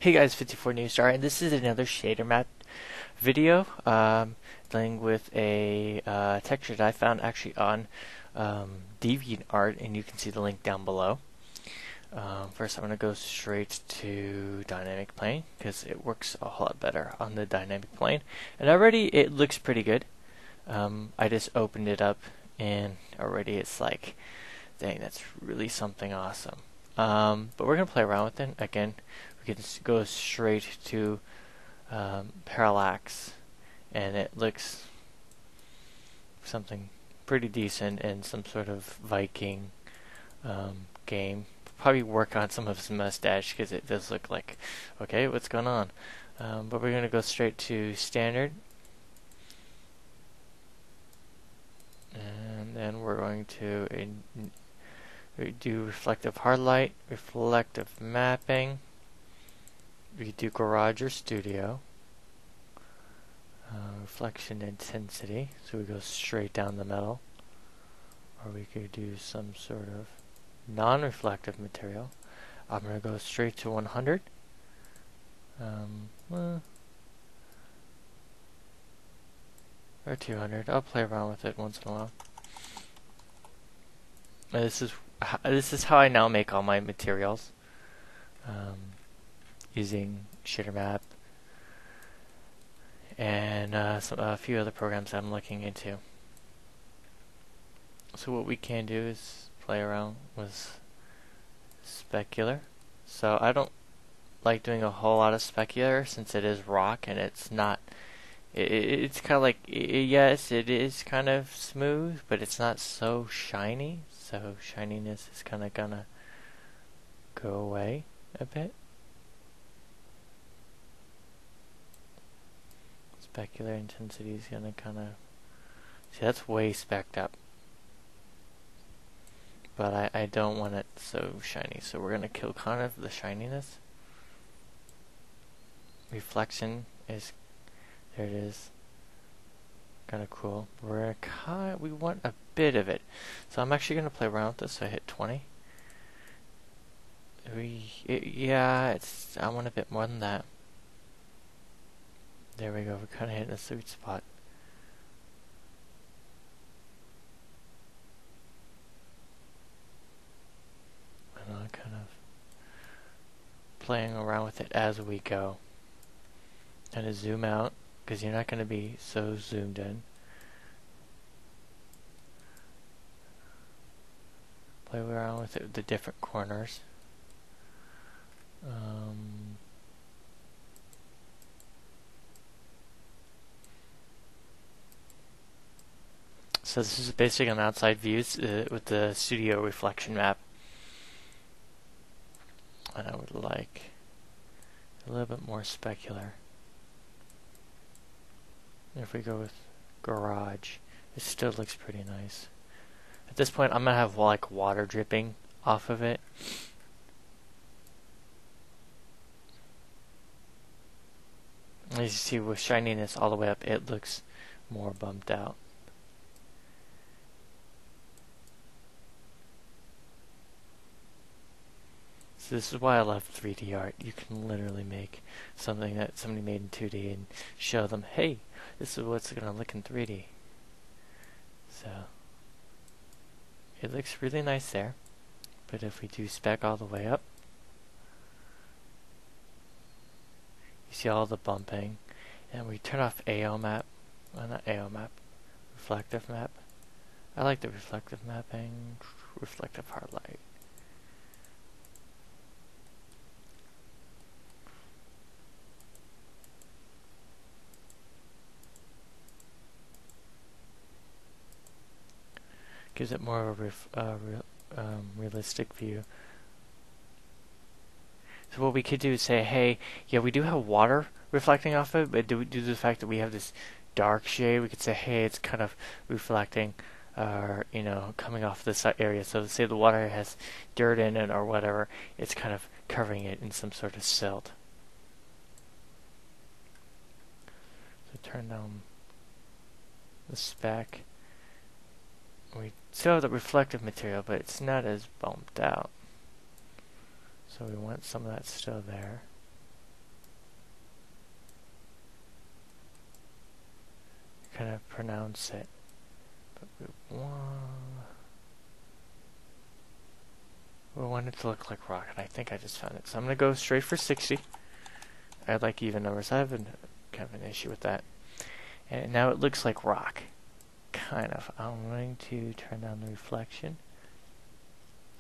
Hey guys, 54 New Star, and this is another shader map video dealing with a texture that I found actually on DeviantArt, and you can see the link down below. First, I'm going to go straight to dynamic plane because it works a whole lot better on the dynamic plane, and already it looks pretty good. I just opened it up, and already it's like, dang, that's really something awesome. But we're going to play around with it. Again, we can go straight to parallax, and it looks something pretty decent in some sort of Viking game. Probably work on some of his mustache because it does look like, okay, what's going on? But we're going to go straight to standard. And then we're going to do reflective hard light, reflective mapping. We do garage or studio. Reflection intensity, so we go straight down the middle. Or we could do some sort of non-reflective material. I'm going to go straight to 100. Or 200. I'll play around with it once in a while. And this is how I now make all my materials, using shader map and a few other programs I'm looking into. So what we can do is play around with specular. So I don't like doing a whole lot of specular since it is rock and it's not. It's kind of like, yes, it is kind of smooth, but it's not so shiny. So shininess is kind of gonna go away a bit. Specular intensity is gonna kind of, see, that's way specced up. But I don't want it so shiny, so we're gonna kill kind of the shininess. Reflection is, there it is. Kind of cool. We want a bit of it, so I'm actually gonna play around with this. So I hit 20. Yeah, I want a bit more than that. There we go. We're kind of hitting the sweet spot. And I'm kind of playing around with it as we go. Kind of zoom out, because you're not going to be so zoomed in. Play around with it with the different corners. So this is basically an outside view with the studio reflection map. And I would like a little bit more specular. If we go with garage, it still looks pretty nice. At this point, I'm gonna have like water dripping off of it. As you see, with shininess all the way up, it looks more bumped out. So this is why I love 3D art. You can literally make something that somebody made in 2D and show them, hey, this is what's going to look in 3D. So it looks really nice there. But if we do spec all the way up, you see all the bumping. And we turn off AO map. Well, not AO map. Reflective map. I like the reflective mapping. Reflective hard light. Gives it more of a realistic view. So what we could do is say, hey, yeah, we do have water reflecting off it, but due to the fact that we have this dark shade, we could say, hey, it's kind of reflecting, or coming off this area. So say the water has dirt in it or whatever, it's kind of covering it in some sort of silt. So turn down the spec. We still have the reflective material, but it's not as bumped out. So we want some of that still there. pronounce it. But we want it to look like rock, and I think I just found it. So I'm going to go straight for 60. I like even numbers. I have kind of an issue with that. And now it looks like rock. Kind of. I'm going to turn down the reflection.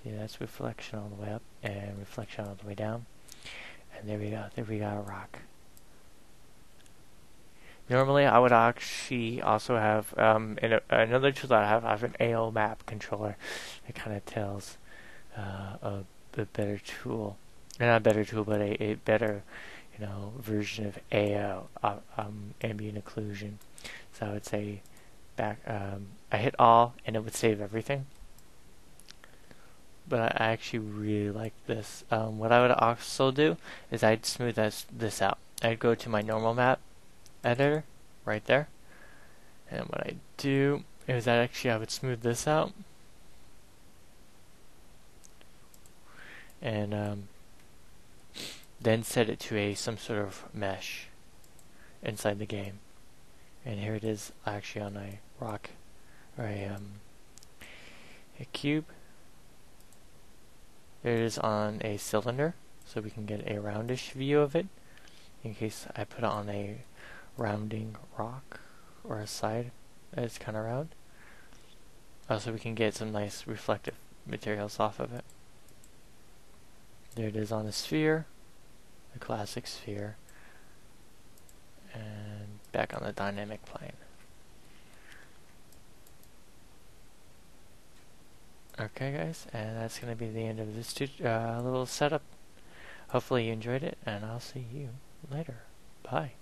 See, that's reflection all the way up and reflection all the way down. And there we go. There we got a rock. Normally, I would actually also have another tool that I have an AO map controller. It kind of tells a better tool, not a better tool, but a better, version of AO, ambient occlusion. So I would say back. I hit all, and it would save everything. But I actually really like this. What I would also do is I'd smooth this out. I'd go to my normal map editor right there, and what I do is I would smooth this out, and then set it to some sort of mesh inside the game. And here it is actually on a rock or a cube. There it is on a cylinder, so we can get a roundish view of it in case I put it on a rounding rock or a side that's kind of round. Also, we can get some nice reflective materials off of it. There it is on a sphere, a classic sphere, and back on the dynamic plane. Okay guys, and that's going to be the end of this little setup. Hopefully you enjoyed it, and I'll see you later. Bye.